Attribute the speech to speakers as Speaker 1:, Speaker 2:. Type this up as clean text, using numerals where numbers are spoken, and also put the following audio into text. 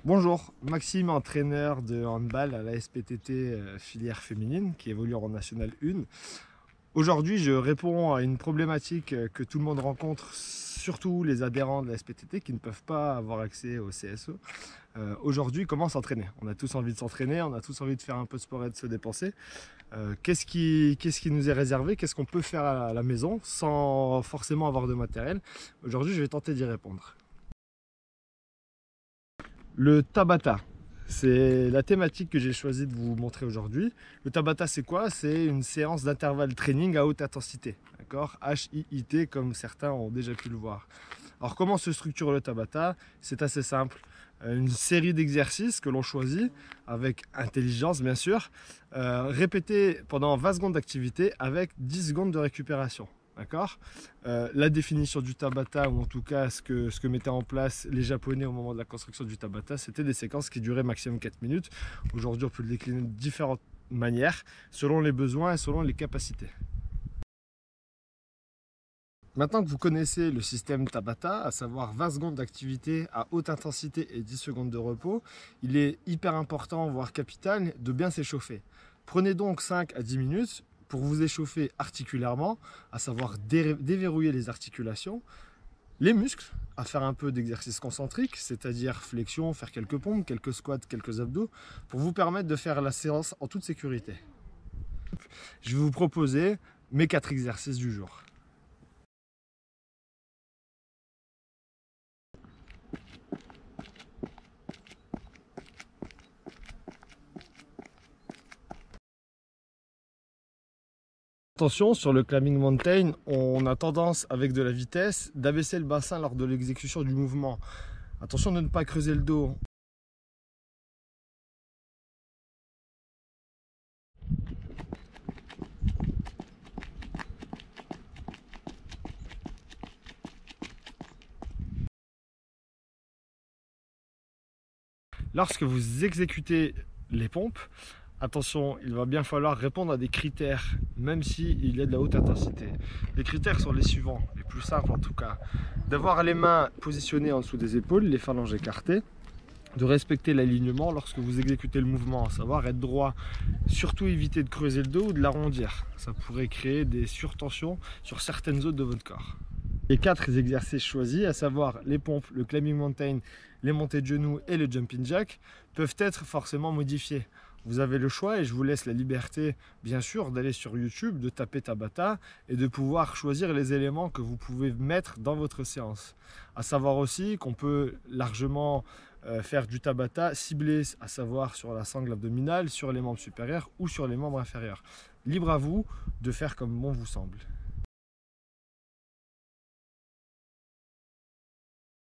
Speaker 1: Bonjour, Maxime, entraîneur de handball à la SPTT filière féminine qui évolue en National 1. Aujourd'hui, je réponds à une problématique que tout le monde rencontre, surtout les adhérents de la SPTT qui ne peuvent pas avoir accès au CSE. Aujourd'hui, comment s'entraîner? On a tous envie de s'entraîner, on a tous envie de faire un peu de sport et de se dépenser. Qu'est-ce qui nous est réservé? Qu'est-ce qu'on peut faire à la maison sans forcément avoir de matériel? Aujourd'hui, je vais tenter d'y répondre. Le Tabata, c'est la thématique que j'ai choisi de vous montrer aujourd'hui. Le Tabata, c'est quoi? C'est une séance d'intervalle training à haute intensité. D'accord? HIIT, comme certains ont déjà pu le voir. Alors, comment se structure le Tabata? C'est assez simple. Une série d'exercices que l'on choisit avec intelligence, bien sûr, répétés pendant 20 secondes d'activité avec 10 secondes de récupération. D'accord. La définition du Tabata, ou en tout cas ce que mettaient en place les Japonais au moment de la construction du Tabata, c'était des séquences qui duraient maximum 4 minutes. Aujourd'hui, on peut le décliner de différentes manières, selon les besoins et selon les capacités. Maintenant que vous connaissez le système Tabata, à savoir 20 secondes d'activité à haute intensité et 10 secondes de repos, il est hyper important, voire capital, de bien s'échauffer. Prenez donc 5 à 10 minutes pour vous échauffer articulairement, à savoir déverrouiller les articulations, les muscles, à faire un peu d'exercice concentrique, c'est-à-dire flexion, faire quelques pompes, quelques squats, quelques abdos, pour vous permettre de faire la séance en toute sécurité. Je vais vous proposer mes 4 exercices du jour. Attention, sur le climbing mountain, on a tendance, avec de la vitesse, d'abaisser le bassin lors de l'exécution du mouvement. Attention de ne pas creuser le dos. Lorsque vous exécutez les pompes, attention, il va bien falloir répondre à des critères, même s'il y a de la haute intensité. Les critères sont les suivants, les plus simples en tout cas. D'avoir les mains positionnées en dessous des épaules, les phalanges écartées, de respecter l'alignement lorsque vous exécutez le mouvement, à savoir être droit, surtout éviter de creuser le dos ou de l'arrondir. Ça pourrait créer des surtensions sur certaines zones de votre corps. Les 4 exercices choisis, à savoir les pompes, le climbing mountain, les montées de genoux et le jumping jack, peuvent être forcément modifiés. Vous avez le choix et je vous laisse la liberté, bien sûr, d'aller sur YouTube, de taper Tabata et de pouvoir choisir les éléments que vous pouvez mettre dans votre séance. À savoir aussi qu'on peut largement faire du Tabata ciblé, à savoir sur la sangle abdominale, sur les membres supérieurs ou sur les membres inférieurs. Libre à vous de faire comme bon vous semble.